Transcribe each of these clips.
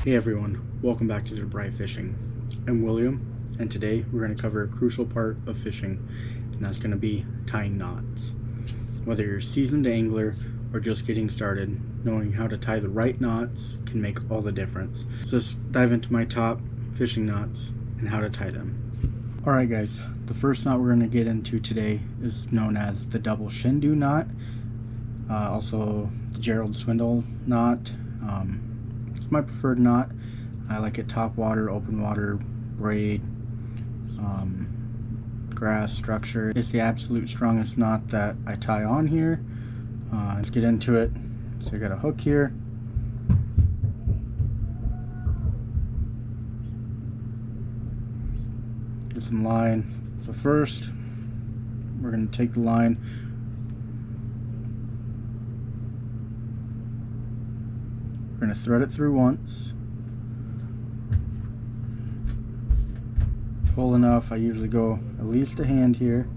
Hey everyone, welcome back to Dry Fishing. I'm William, and today we're going to cover a crucial part of fishing, and that's going to be tying knots. Whether you're a seasoned angler or just getting started, knowing how to tie the right knots can make all the difference. So let's dive into my top fishing knots and how to tie them. Alright guys, the first knot we're going to get into today is known as the double Shindow knot, also the Gerald Swindle knot. It's my preferred knot. I like it top water, open water, braid, grass structure. It's the absolute strongest knot that I tie on here. Let's get into it. So I got a hook here. Get some line. So first, we're going to take the line. We're going to thread it through once. Pull enough. I usually go at least a hand here.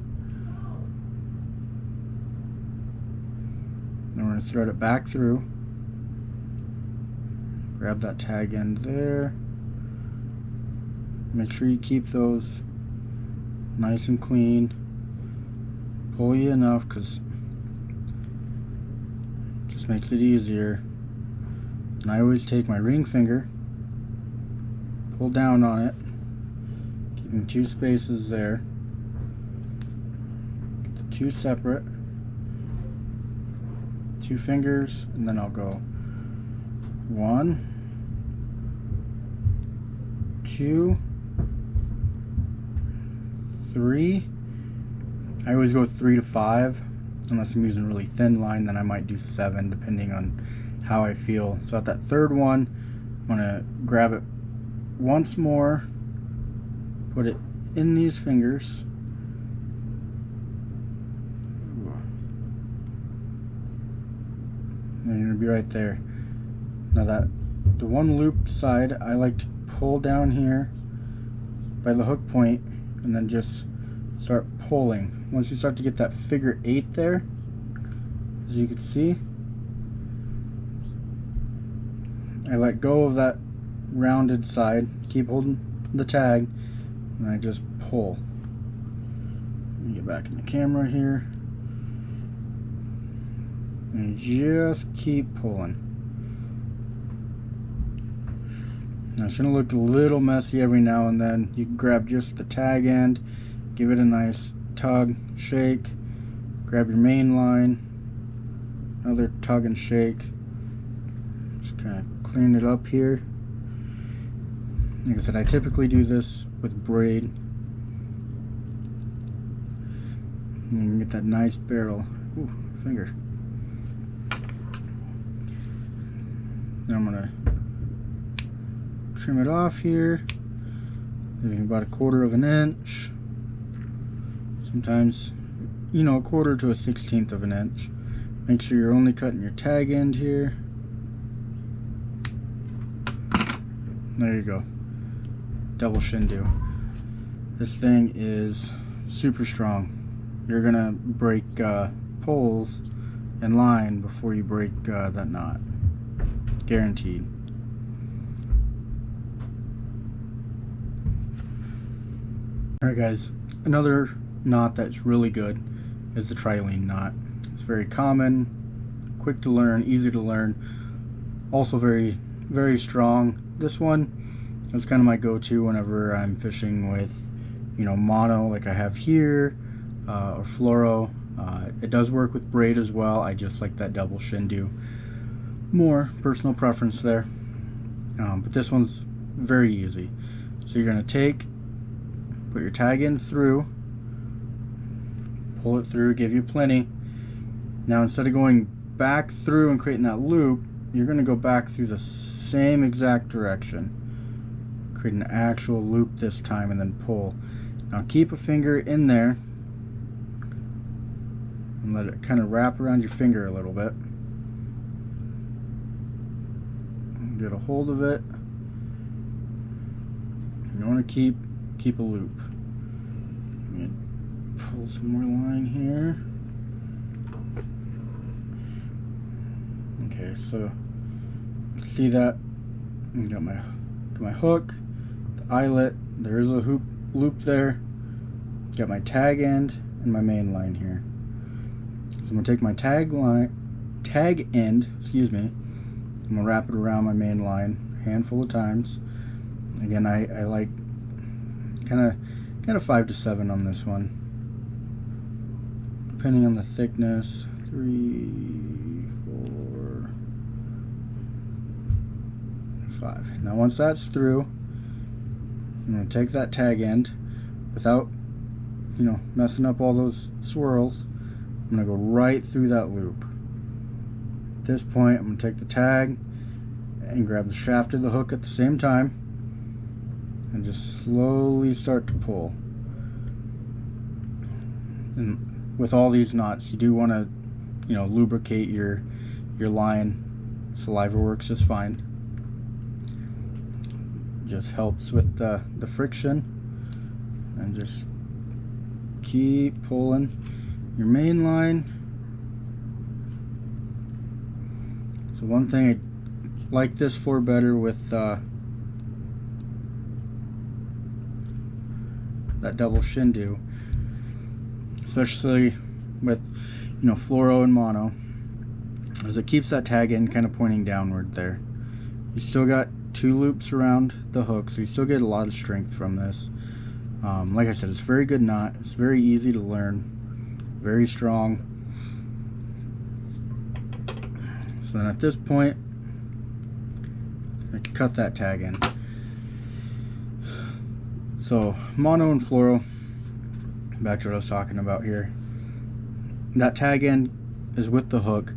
Then we're going to thread it back through. Grab that tag end there. Make sure you keep those nice and clean. Pull you enough because it just makes it easier. And I always take my ring finger, pull down on it, keeping two spaces there. Get the two separate, two fingers, and then I'll go 1, 2, 3. I always go 3 to 5, unless I'm using really thin line. Then I might do 7, depending on how I feel. So at that third one, I'm going to grab it once more, put it in these fingers, and you're going to be right there. Now that the one loop side, I like to pull down here by the hook point and then just start pulling. Once you start to get that figure 8 there, as you can see, I let go of that rounded side, keep holding the tag, and I just pull. Let me get back in the camera here. And just keep pulling. Now it's going to look a little messy every now and then. You can grab just the tag end, give it a nice tug, shake, grab your main line, another tug and shake. Just kind of clean it up here. Like I said, I typically do this with braid. And you can get that nice barrel. Ooh, finger. Now I'm gonna trim it off here, leaving about 1/4 of an inch. Sometimes, you know, 1/4 to 1/16 of an inch. Make sure you're only cutting your tag end here. There you go. Double Shindow. This thing is super strong. You're gonna break poles and line before you break that knot. Guaranteed. Alright guys, another knot that's really good is the Trilene knot. It's very common, quick to learn, easy to learn, also very, very strong. This one is kind of my go-to whenever I'm fishing with, you know, mono like I have here, or fluoro. It does work with braid as well. I just like that double Shindow more, personal preference there. But this one's very easy. So you're going to put your tag in through, pull it through, give you plenty. Now instead of going back through and creating that loop, you're going to go back through the same exact direction, create an actual loop this time, and then pull. Now keep a finger in there and let it kind of wrap around your finger a little bit. Get a hold of it. You want to keep a loop. Let me pull some more line here. Okay, so see that got my hook, the eyelet. There is a hoop loop there. Got my tag end and my main line here. So I'm gonna take my tag end, excuse me. I'm gonna wrap it around my main line a handful of times. Again, I like kind of 5 to 7 on this one, depending on the thickness. 3, 4, 5. Now once that's through, I'm going to take that tag end without, messing up all those swirls. I'm going to go right through that loop. At this point, I'm going to take the tag and grab the shaft of the hook at the same time and just slowly start to pull. And with all these knots, you do want to, lubricate your line. Saliva works just fine. Just helps with the friction, and just keep pulling your main line. So one thing I like this for better with that double Shindow, especially with fluoro and mono, is it keeps that tag end kind of pointing downward there. You still got 2 loops around the hook, so you still get a lot of strength from this. Like I said, it's a very good knot. It's very easy to learn, very strong. So then at this point, I cut that tag in. So mono and fluoro, back to what I was talking about here. That tag end is with the hook.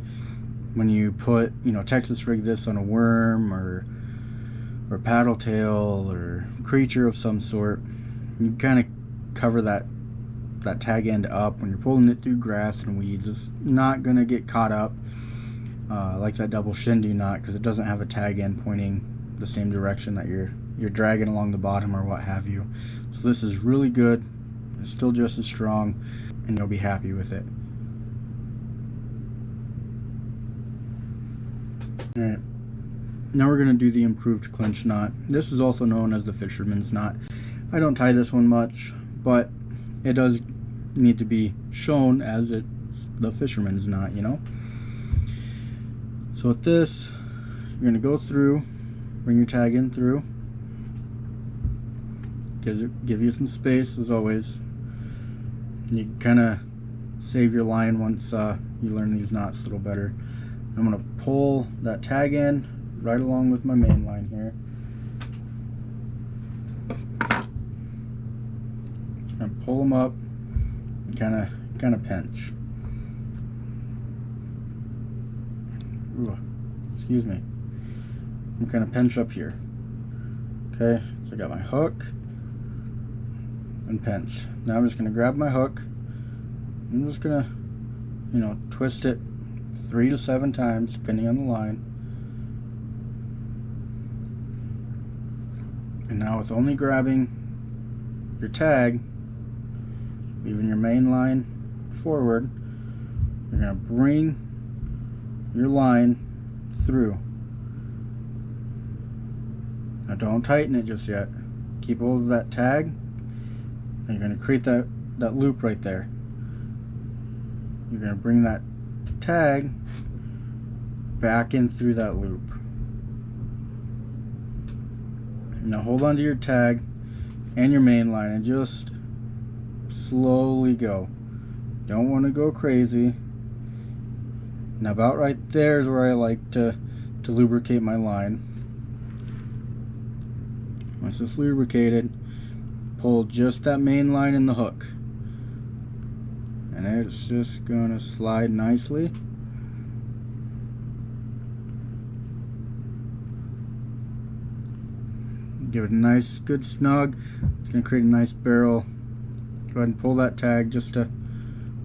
When you put, Texas rig this on a worm or paddle tail or creature of some sort, you kind of cover that tag end up. When you're pulling it through grass and weeds, it's not gonna get caught up like that double Shindow knot, because it doesn't have a tag end pointing the same direction that you're dragging along the bottom or what have you. So this is really good. It's still just as strong, and you'll be happy with it. Alright, now we're going to do the improved clinch knot. This is also known as the Fisherman's knot. I don't tie this one much, but it does need to be shown as it's the Fisherman's knot, So with this, you're going to go through, bring your tag in through, give you some space as always. You kind of save your line once you learn these knots a little better. I'm going to pull that tag in right along with my main line here. And pull them up and kind of pinch. Ooh, excuse me. I'm kind of pinch up here. Okay, so I got my hook and pinch. Now I'm just going to grab my hook. I'm just going to, twist it 3 to 7 times depending on the line. And now with only grabbing your tag, leaving your main line forward, you're going to bring your line through. Now don't tighten it just yet. Keep hold of that tag, and you're going to create that loop right there. You're going to bring that tag back in through that loop. Now hold on to your tag and your main line and just slowly go. Don't want to go crazy. Now about right there is where I like to lubricate my line. Once it's lubricated, pull just that main line in the hook, and it's just gonna slide nicely. Give it a nice good snug. It's gonna create a nice barrel. Go ahead and pull that tag just to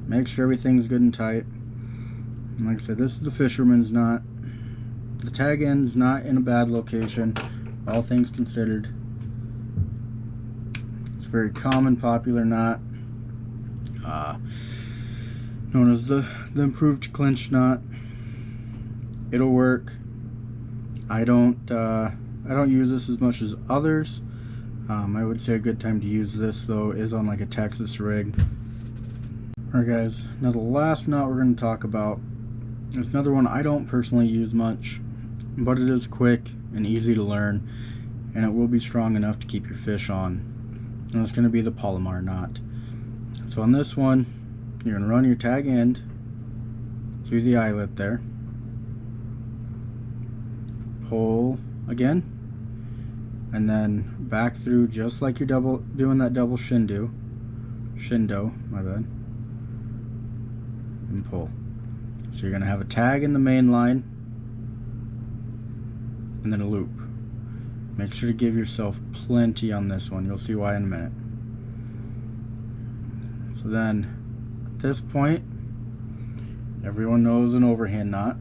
make sure everything's good and tight. And like I said, this is the Fisherman's knot. The tag end's not in a bad location, all things considered. It's a very common, popular knot, known as the improved clinch knot. It'll work. I don't I don't use this as much as others. I would say a good time to use this though is on like a Texas rig. Alright guys, now the last knot we're going to talk about is another one I don't personally use much, but it is quick and easy to learn, and it will be strong enough to keep your fish on. And it's going to be the Palomar knot. So on this one, you're going to run your tag end through the eyelet there, pull again, and then back through just like you're doing that double Shindow, my bad, and pull. So you're going to have a tag in the main line and then a loop. Make sure to give yourself plenty on this one. You'll see why in a minute. So then at this point, everyone knows an overhand knot.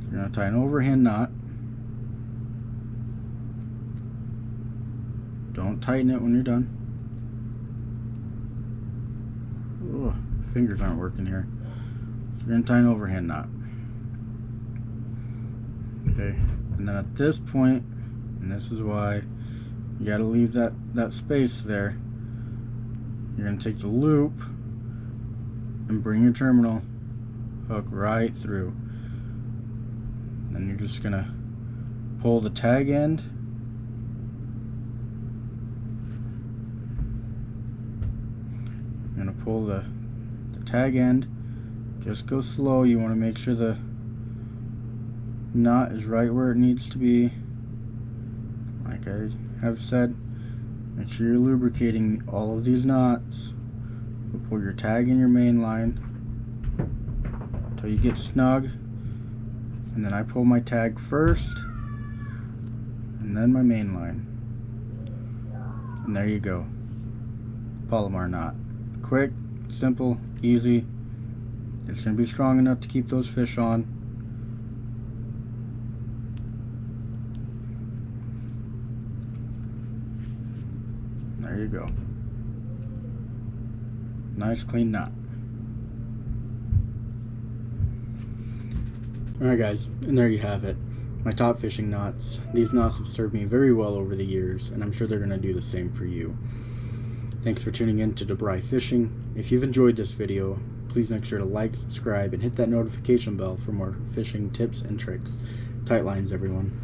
You're going to tie an overhand knot. Don't tighten it when you're done. Oh, fingers aren't working here. So you're going to tie an overhand knot. Okay, and then at this point, and this is why you got to leave that space there, you're going to take the loop and bring your terminal hook right through. Then you're just going to pull the tag end pull the tag end. Just go slow. You want to make sure the knot is right where it needs to be. Like I have said, make sure you're lubricating all of these knots. You'll pull your tag in your main line until you get snug, and then I pull my tag first and then my main line, and there you go. Palomar knot. Quick, simple, easy. It's going to be strong enough to keep those fish on. There you go. Nice clean knot. Alright guys, and there you have it. My top fishing knots. These knots have served me very well over the years, and I'm sure they're going to do the same for you. Thanks for tuning in to DeBry Fishing. If you've enjoyed this video, please make sure to like, subscribe, and hit that notification bell for more fishing tips and tricks. Tight lines, everyone.